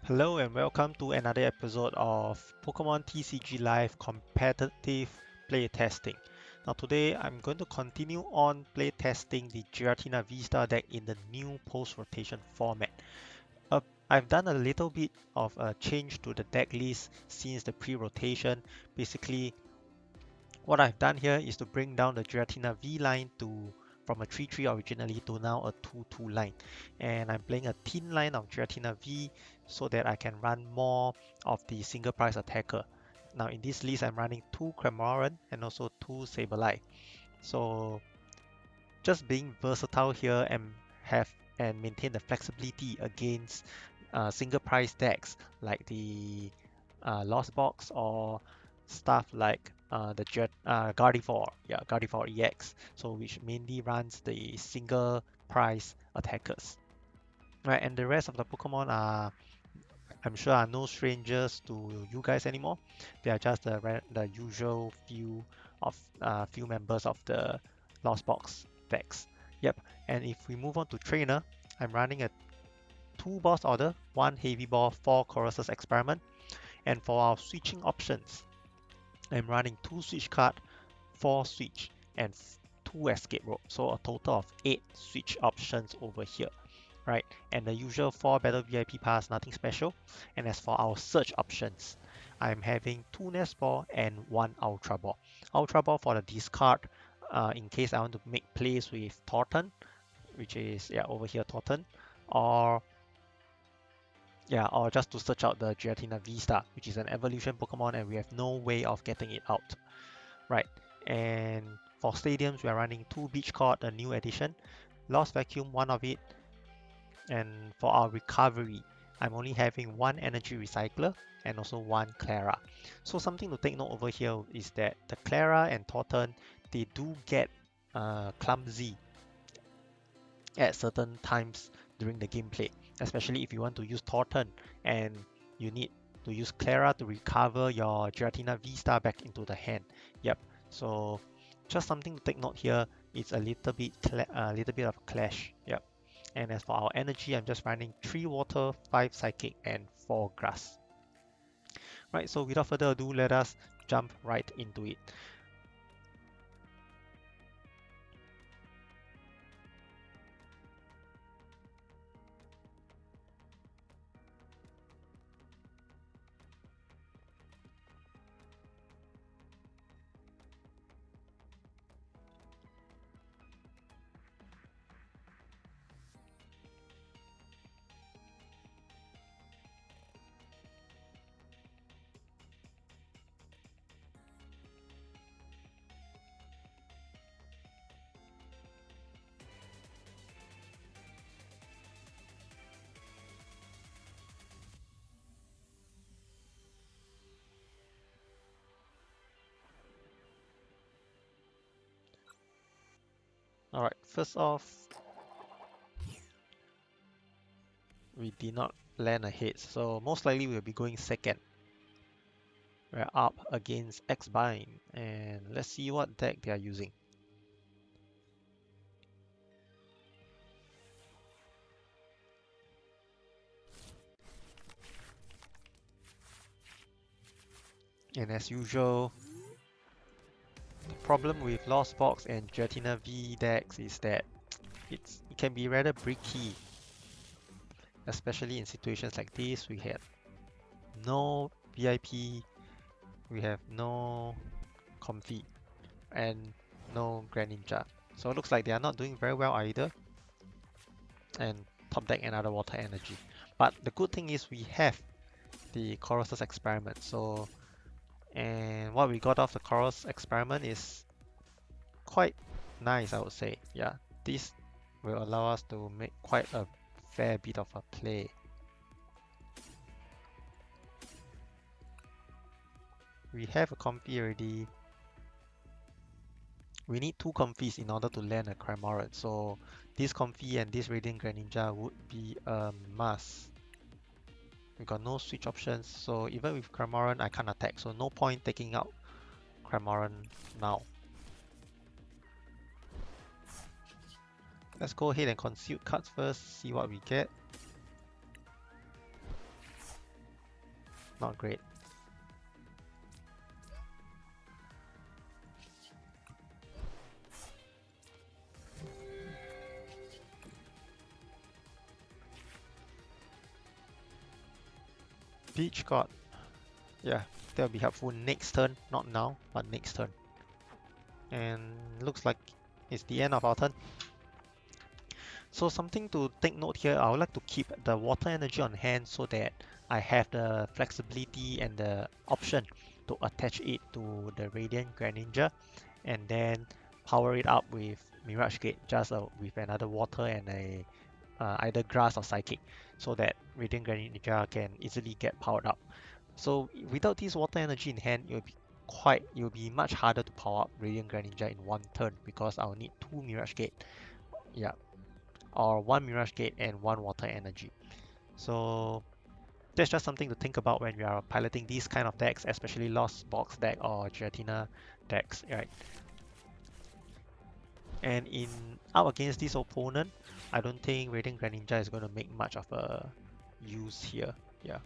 Hello and welcome to another episode of Pokemon TCG Live competitive playtesting. Now today I'm going to continue on playtesting the Giratina VSTAR deck in the new post-rotation format. I've done a little bit of a change to the deck list since the pre-rotation. Basically, what I've done here is to bring down the Giratina V line to from a 3-3 originally to now a 2-2 line. And I'm playing a thin line of Giratina V so that I can run more of the single price attacker. Now in this list I'm running 2 Cramoran and also 2 Sableye. So just being versatile here and maintain the flexibility against single price decks like the Lost Box or stuff like Gardevoir, Gardevoir EX, so which mainly runs the single price attackers. Right, and the rest of the Pokemon are, I'm sure, are no strangers to you guys anymore. They are just the usual few members of the Lost Box decks. Yep, and if we move on to trainer, I'm running a 2 boss order, 1 heavy ball, 4 Colossus experiment, and for our switching options, I'm running 2 switch card, 4 switch, and 2 escape rope. So a total of 8 switch options over here, right? And the usual 4 battle VIP pass, nothing special. And as for our search options, I'm having 2 nest ball and 1 ultra ball. Ultra ball for the discard in case I want to make plays with Thornton, which is over here Thornton, or or just to search out the Giratina V-Star, which is an evolution Pokemon and we have no way of getting it out. Right, and for stadiums, we are running 2 Beach Court, a new edition, Lost Vacuum, one of it, and for our recovery, I'm only having 1 Energy Recycler and also 1 Clara. So something to take note over here is that the Clara and Thornton, they do get clumsy at certain times during the gameplay, especially if you want to use Thornton and you need to use Clara to recover your Giratina V-Star back into the hand. Yep, so just something to take note here. It's a little bit of a clash. Yep. And as for our energy, I'm just running 3 water, 5 psychic, and 4 grass. Right, so without further ado, let us jump right into it. Alright, first off, we did not land a hit, so most likely we'll be going second. We're up against X-Bind, and let's see what deck they are using. And as usual, the problem with Lost Box and Giratina V decks is that it can be rather bricky, especially in situations like this. We have no VIP, we have no Comfy, and no Greninja. So it looks like they are not doing very well either. And top deck another water energy. But the good thing is we have the Colossus experiment. So, and what we got off the Colossus experiment is quite nice, I would say. Yeah, this will allow us to make quite a fair bit of a play. We have a Comfy already. We need 2 Comfies in order to land a Cramoran. So this Comfy and this Radiant Greninja would be a must. We got no switch options, so even with Cramoran I can't attack, so no point taking out Cramoran now. Let's go ahead and conceal cards first, see what we get. Not great. Beach God. Yeah, that'll be helpful next turn. Not now, but next turn. And looks like it's the end of our turn. So something to take note here, I would like to keep the water energy on hand so that I have the flexibility and the option to attach it to the Radiant Greninja and then power it up with Mirage Gate, just with another water and a either grass or psychic, so that Radiant Greninja can easily get powered up. So without this water energy in hand, it will be much harder to power up Radiant Greninja in one turn because I'll need two Mirage Gate. Yeah, or one Mirage Gate and one water energy. So that's just something to think about when you are piloting these kind of decks, especially Lost Box deck or Giratina decks, right? And in out against this opponent, I don't think Radiant Greninja is going to make much of a use here. Yeah.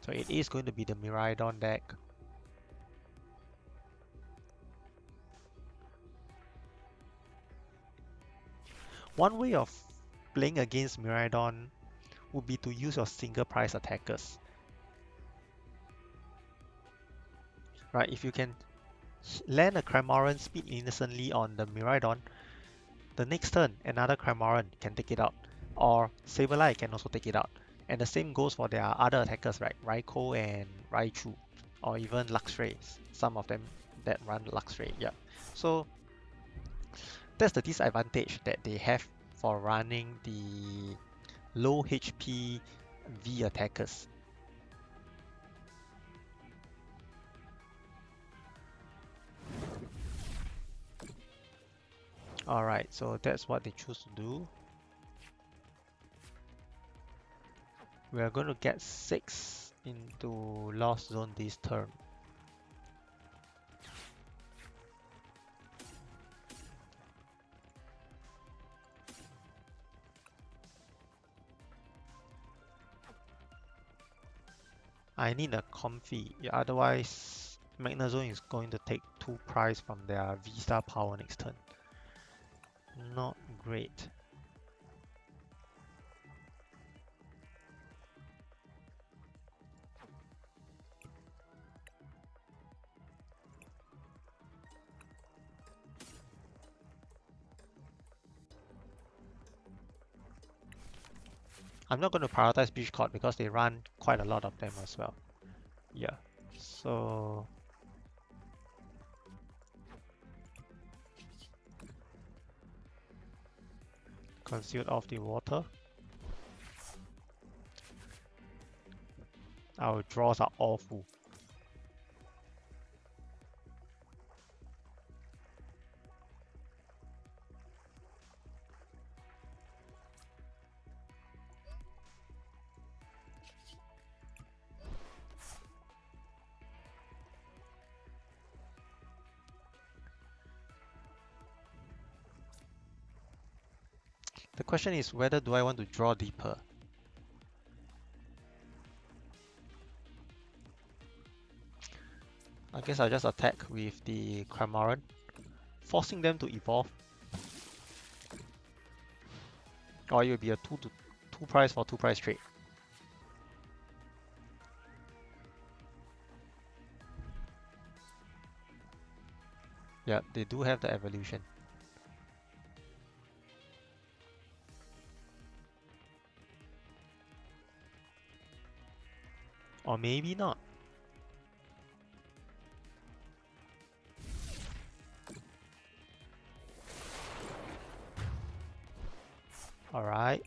So it is going to be the Miraidon deck. One way of playing against Miraidon would be to use your single price attackers. Right, if you can land a Cramoran speed innocently on the Miraidon, the next turn another Cramoran can take it out. Or Sableye can also take it out. And the same goes for their other attackers, right? Raikou and Raichu. Or even Luxray. Some of them that run Luxray, yeah. So that's the disadvantage that they have for running the low HP V attackers. Alright, so that's what they choose to do. We are going to get 6 into Lost Zone this turn. I need a Comfy, otherwise Magnezone is going to take 2 prize from their V-Star power next turn. Not great. I'm not going to prioritize Beach Court because they run quite a lot of them as well. Yeah, so concealed off the water. Our draws are awful. The question is whether do I want to draw deeper. I guess I'll just attack with the Cramoran, forcing them to evolve. Or it will be a 2 price for 2 price trade. Yeah, they do have the evolution. Or maybe not. Alright.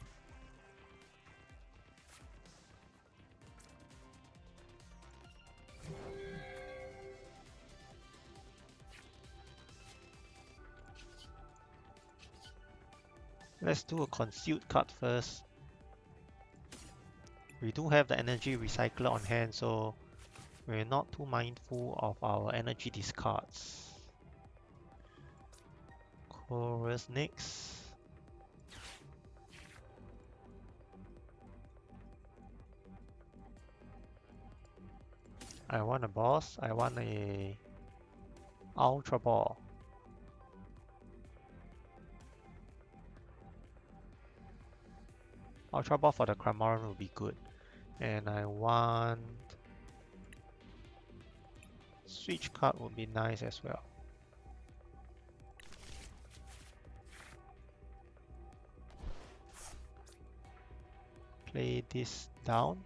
Let's do a concealed card first. We do have the energy recycler on hand, so we're not too mindful of our energy discards. Chorus next. I want a boss. I want a Ultra Ball. Ultra Ball for the Cramoran will be good. And I want... Switch card would be nice as well. Play this down.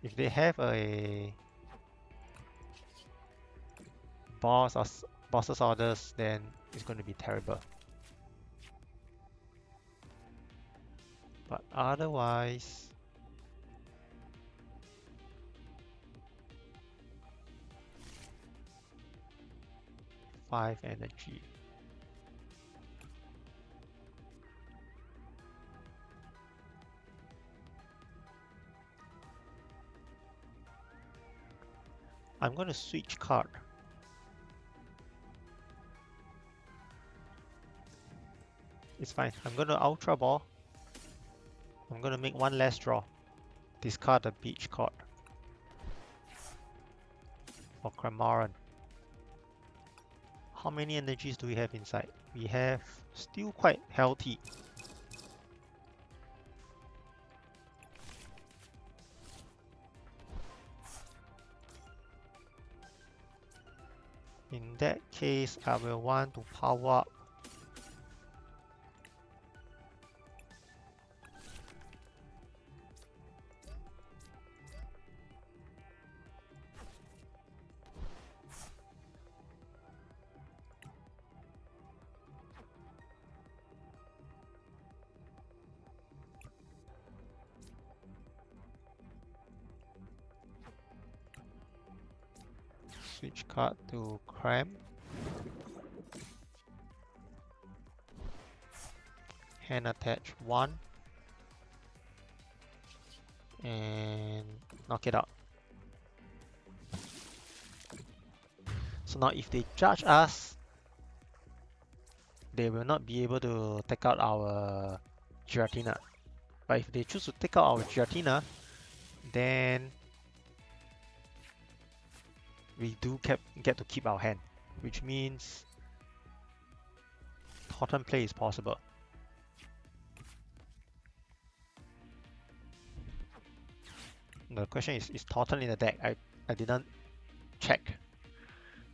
If they have a boss's orders, then it's going to be terrible. But otherwise, five energy. I'm going to switch card. It's fine. I'm going to Ultra Ball. I'm going to make one less draw. Discard the beach card for Cramoran. How many energies do we have inside? We have still quite healthy. In that case, I will want to power up switch card to Cram. Hand attach 1 and knock it out. So now if they judge us, they will not be able to take out our Giratina. But if they choose to take out our Giratina, then we do get to keep our hand, which means Totem play is possible. The question is Totem in the deck? I didn't check.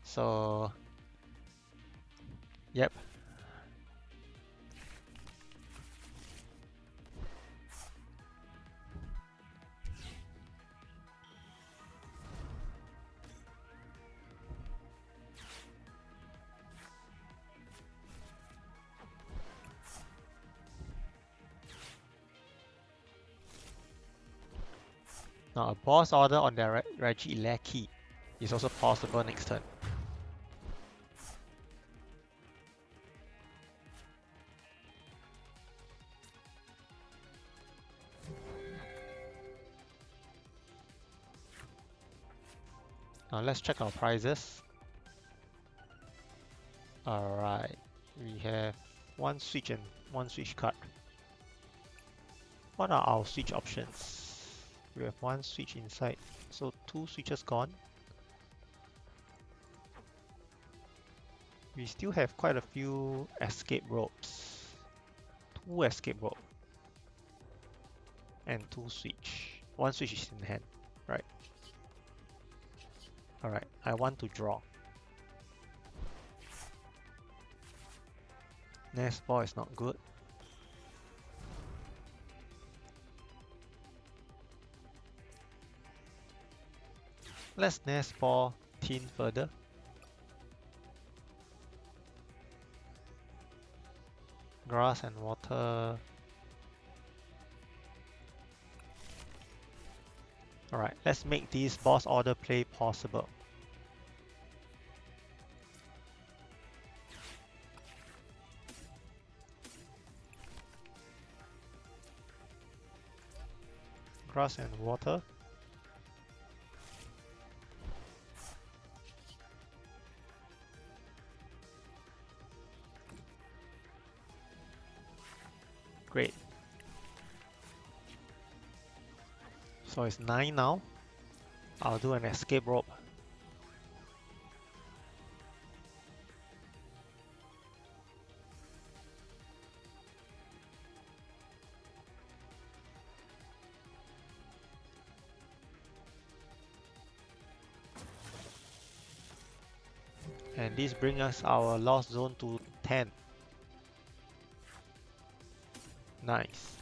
So, yep. Now a boss order on their Regieleki is also possible next turn. Now let's check our prizes. Alright, we have one switch and one switch card. What are our switch options? We have one switch inside, so 2 switches gone. We still have quite a few escape ropes. 2 escape rope and 2 switch. 1 switch is in hand, right? Alright, I want to draw. Nest ball is not good. Let's nest ball tin further. Grass and water. Alright, let's make this boss order play possible. Grass and water. Great. So it's 9 now. I'll do an escape rope. And this brings us our lost zone to 10. Nice.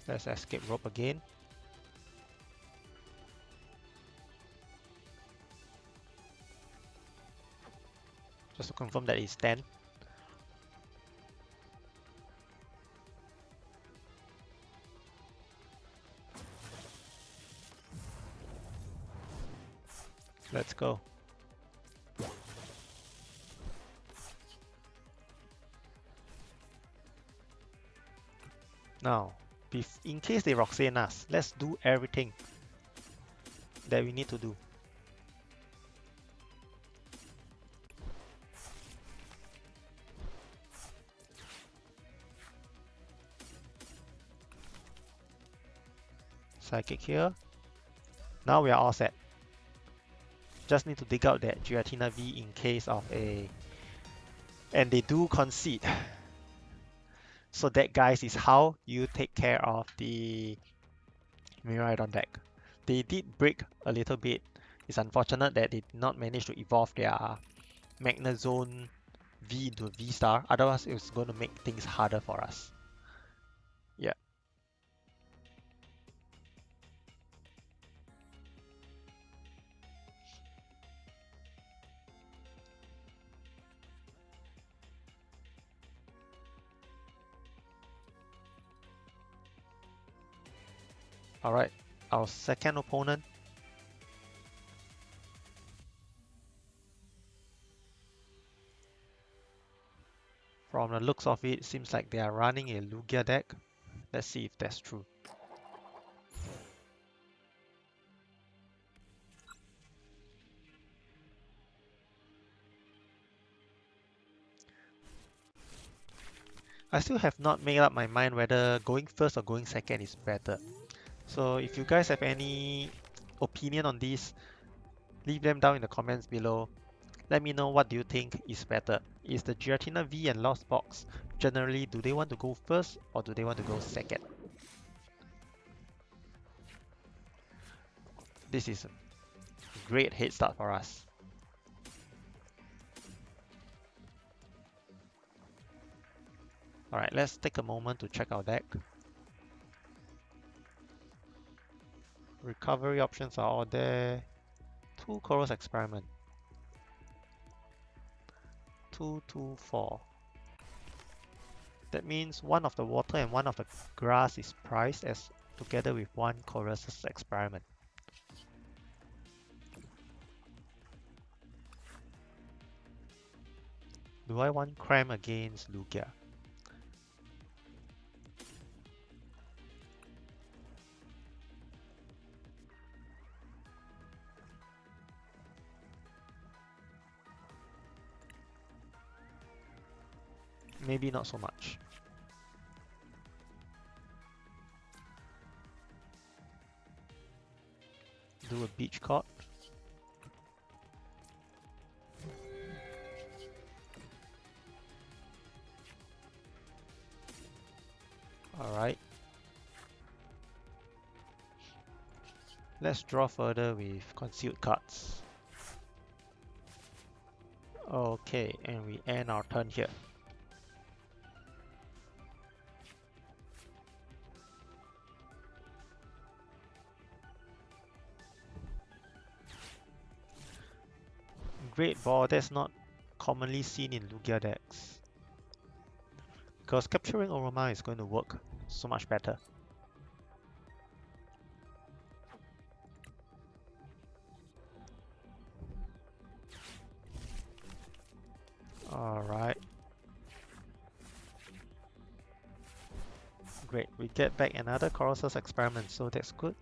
Let's escape rope again. Just to confirm that it's 10. Let's go. Now, in case they Roxanne us, let's do everything that we need to do. Psychic here. Now we are all set. Just need to dig out that Giratina V in case of a... And they do concede. So that, guys, is how you take care of the Miraidon deck. They did break a little bit. It's unfortunate that they did not manage to evolve their Magnezone V into V-Star. Otherwise, it was going to make things harder for us. Yeah. Alright, our second opponent. From the looks of it, seems like they are running a Lugia deck. Let's see if that's true. I still have not made up my mind whether going first or going second is better. So if you guys have any opinion on this, leave them down in the comments below. Let me know what do you think is better. Is the Giratina V and Lost Box generally, do they want to go first or do they want to go second? This is a great head start for us. Alright, let's take a moment to check our deck. Recovery options are all there. 2 Chorus Experiment. 2, 2, 4. That means one of the water and one of the grass is priced as together with 1 Chorus Experiment. Do I want Cram against Lugia? Maybe not so much. Do a beach court. Alright. Let's draw further with concealed cards. Okay, and we end our turn here. Great Ball, that's not commonly seen in Lugia decks. Because capturing Oroma is going to work so much better. Alright. Great, we get back another Colossus Experiment, so that's good.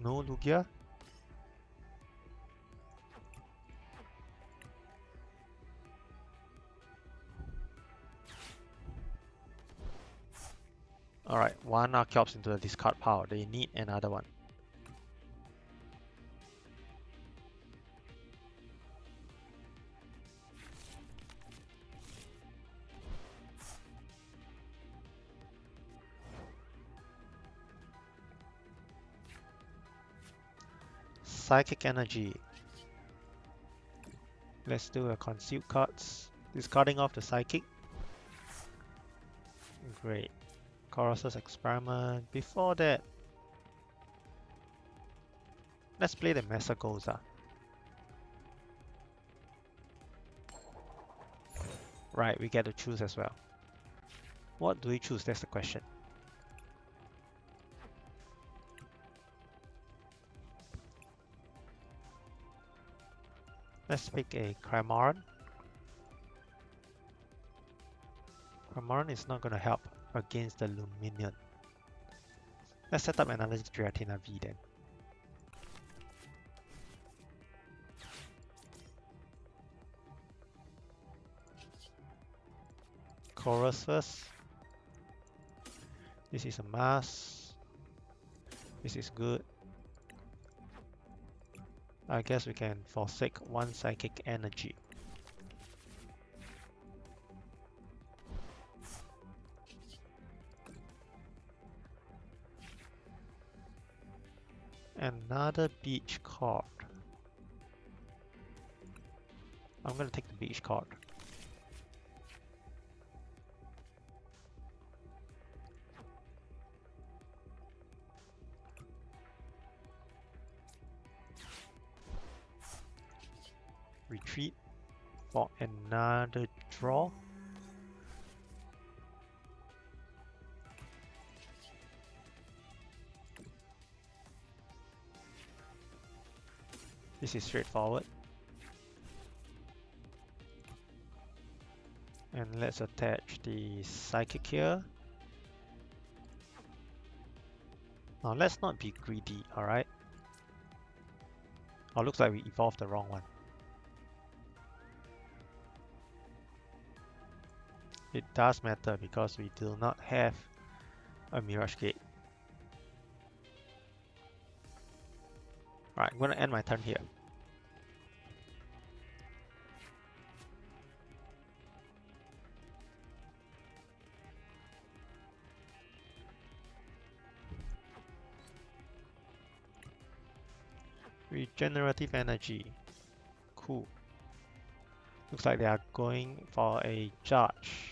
No Lugia. Alright, one Archeops into the discard pile. They need another one. Psychic Energy. Let's do a concealed cards. Discarding off the Psychic. Great. Chorus's Experiment. Before that, let's play the Mesagoza. Right, we get to choose as well. What do we choose? That's the question. Let's pick a Cramoran. Cramoran is not going to help against the Luminion. Let's set up another Giratina V then. Chorus first. This is a mass. This is good. I guess we can forsake one Psychic Energy. Another beach card. I'm gonna take the beach card. Retreat for another draw. This is straightforward. And let's attach the Psychic here. Now let's not be greedy, alright? Oh, looks like we evolved the wrong one. It does matter because we do not have a Mirage Gate. Alright, I'm gonna end my turn here. Regenerative Energy. Cool. Looks like they are going for a Judge.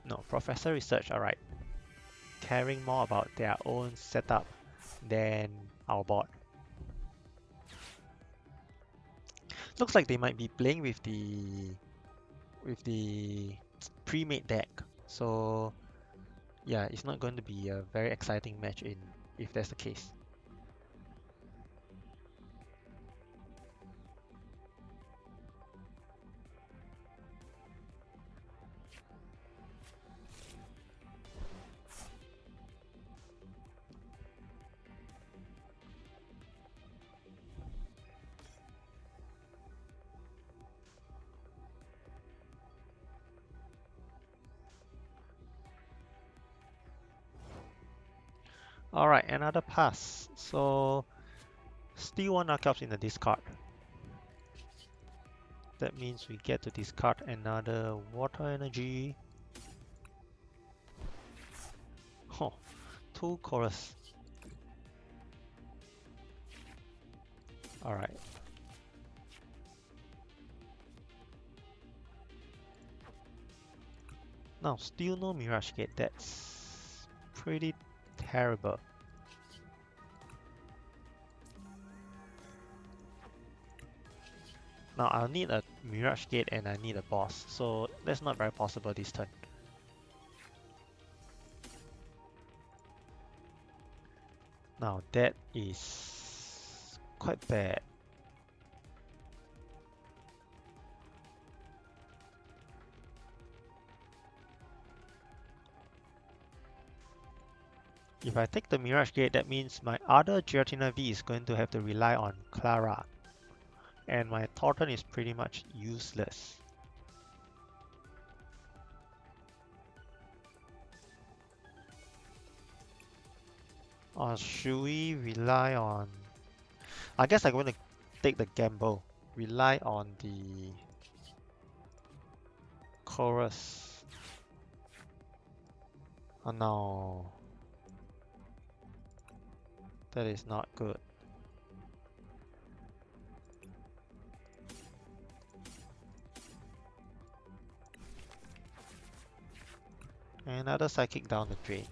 No, Professor Research, alright. Caring more about their own setup than our board. Looks like they might be playing with the pre-made deck. So yeah, it's not going to be a very exciting match if that's the case. Alright, another pass. So still one Archeops in the discard. That means we get to discard another Water Energy. Oh, 2 Chorus. Alright. Now, still no Mirage Gate. That's pretty terrible. Now, I'll need a Mirage Gate and I need a boss. So, that's not very possible this turn. Now, that is quite bad. If I take the Mirage Gate, that means my other Giratina V is going to have to rely on Clara. And my Thornton is pretty much useless. Or should we rely on... I guess I'm going to take the gamble. Rely on the chorus. Oh no. That is not good. Another psychic down the drain.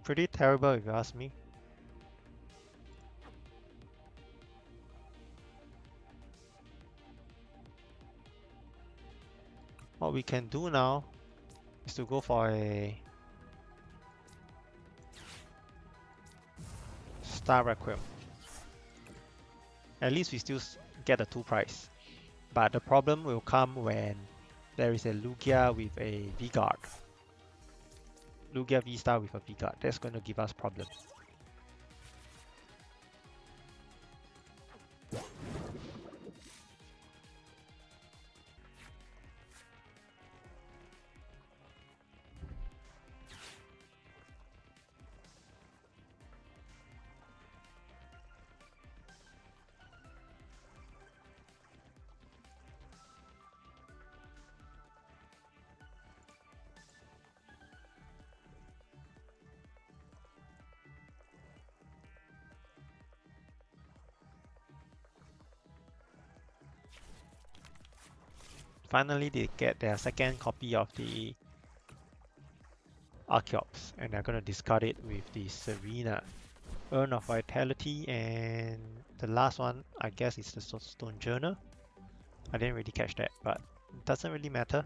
Pretty terrible if you ask me. What we can do now is to go for a Star Requiem. At least we still get a 2 price. But the problem will come when there is a Lugia with a V-Guard. Lugia V-Star with a V-Guard. That's going to give us problems. Finally, they get their second copy of the Archeops, and they're going to discard it with the Serena. Urn of Vitality, and the last one, I guess, is the Stone Journal. I didn't really catch that, but it doesn't really matter.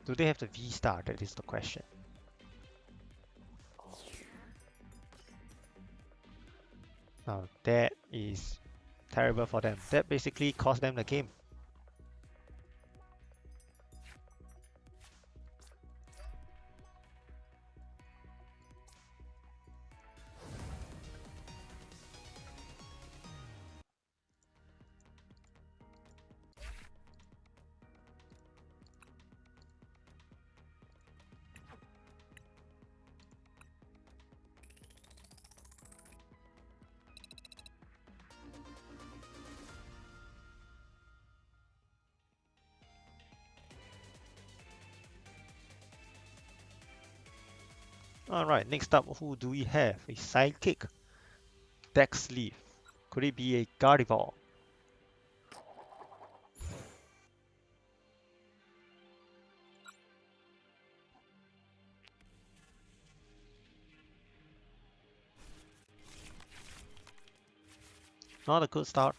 Do they have the V-Star? That is the question. Now, that is terrible for them. That basically cost them the game. Alright, next up, who do we have? A Sidekick. Deck Sleeve. Could it be a Gardevoir? Not a good start.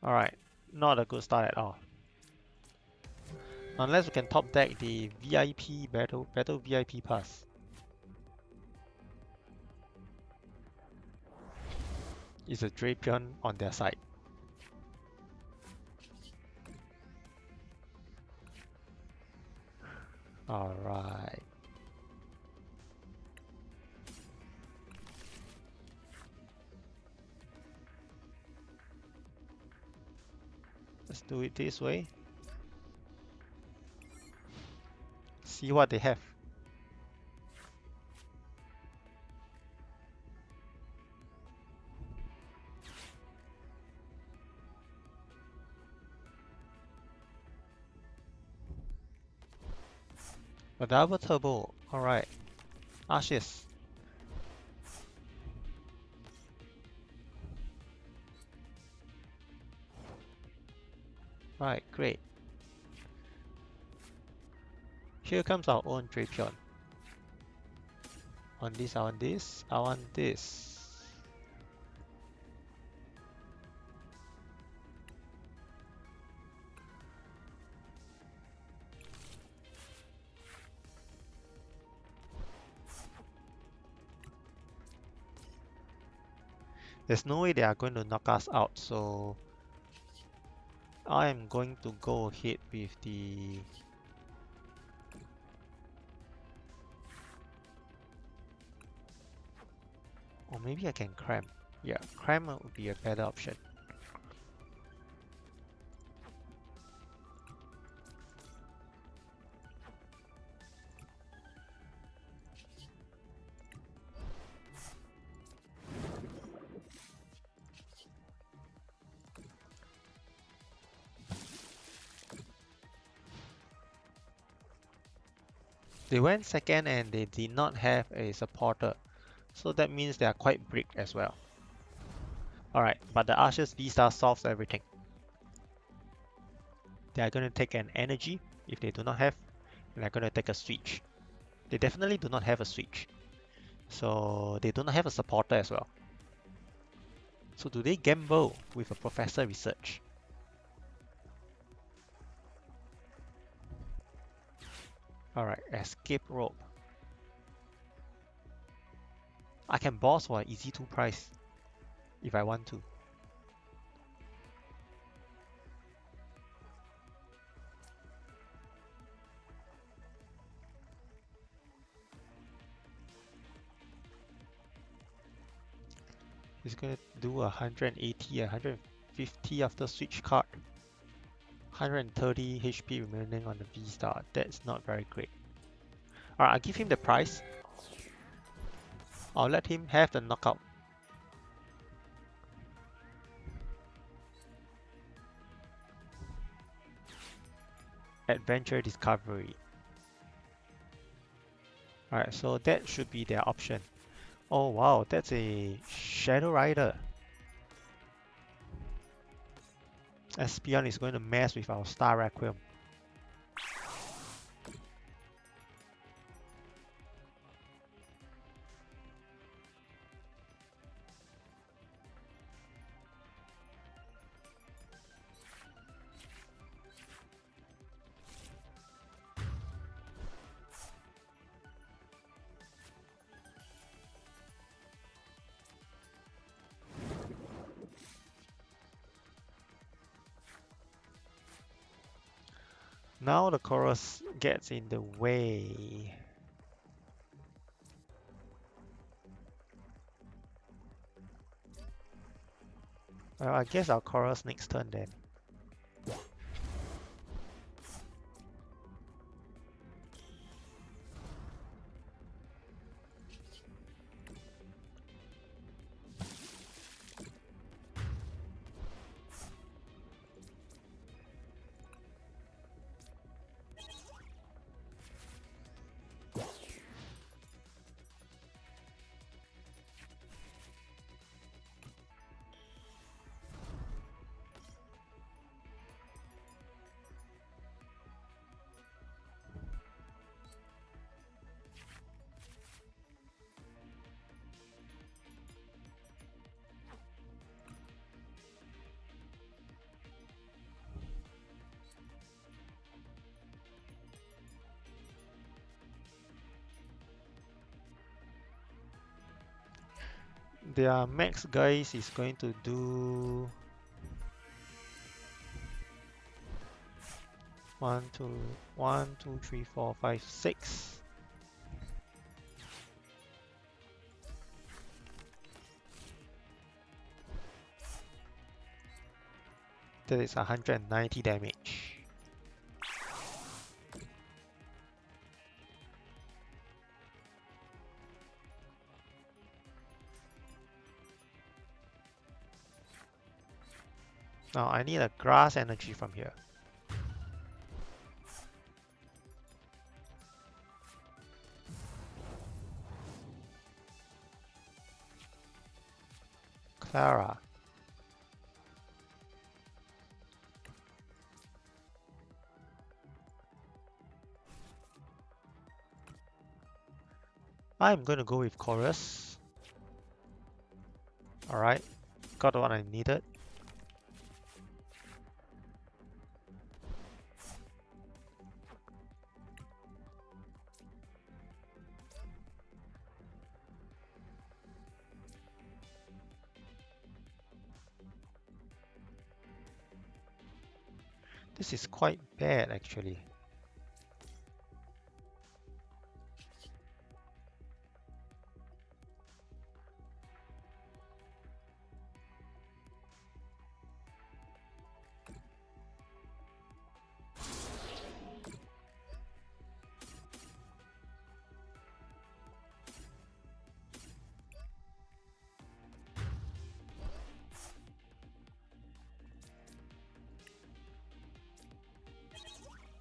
Alright, not a good start at all. Unless we can top deck the VIP battle VIP pass. It's a Drapion on their side. Alright. Let's do it this way. See what they have. A double turbo. Alright. Ashes. Right, great. Here comes our own Drapion. On this, I want this, I want this. There's no way they are going to knock us out, so I am going to go ahead with the... Or maybe I can cram. Yeah, cram would be a better option. They went second and they did not have a supporter, so that means they are quite brick as well. Alright, but the Archer's V-Star solves everything. They are going to take an energy if they do not have, and they're going to take a switch. They definitely do not have a switch, so they do not have a supporter as well. So do they gamble with a Professor Research? Alright, escape rope. I can boss for an easy 2 price if I want to. He's gonna do 180, 150 after switch card. 130 HP remaining on the V-Star. That's not very great. Alright, I'll give him the price. I'll let him have the knockout. Adventure Discovery. Alright, so that should be their option. Oh wow, that's a Shadow Rider. Espion is going to mess with our Star Requiem. Now the chorus gets in the way. Well, I guess our chorus next turn then. Their max guys is going to do 1, 2, 3, 4, 5, 6. That is 190 damage. Now I need a grass energy from here. Farah. I'm going to go with Chorus. Alright, got the one I needed. This is quite bad actually.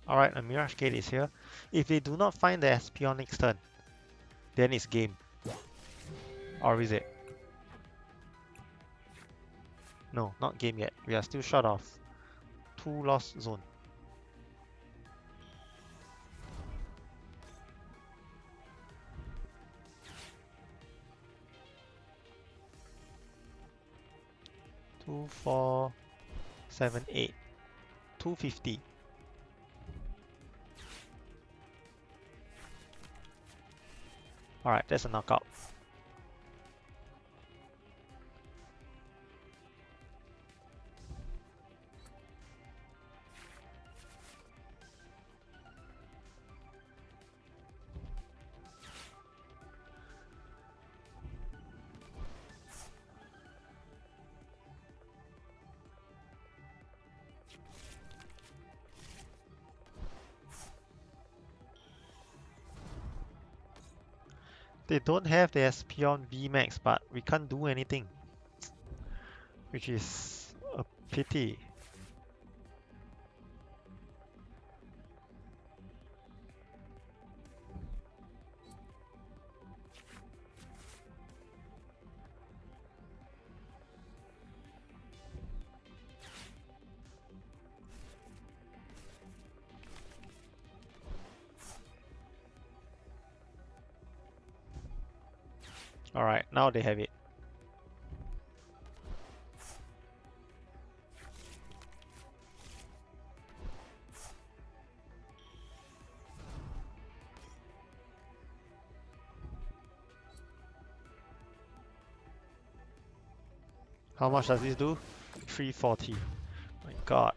Alright, a Mirage Gate is here. If they do not find the Espeon next turn, then it's game. Or is it? No, not game yet. We are still short of 2 lost zone. Two, 4, 7, 8. 250. Alright, that's a knockout. They don't have the Espeon VMAX, but we can't do anything, which is a pity. Alright, now they have it. How much does this do? 340. My god.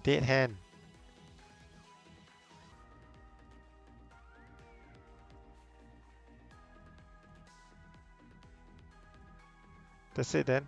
Dead hand. That's it then.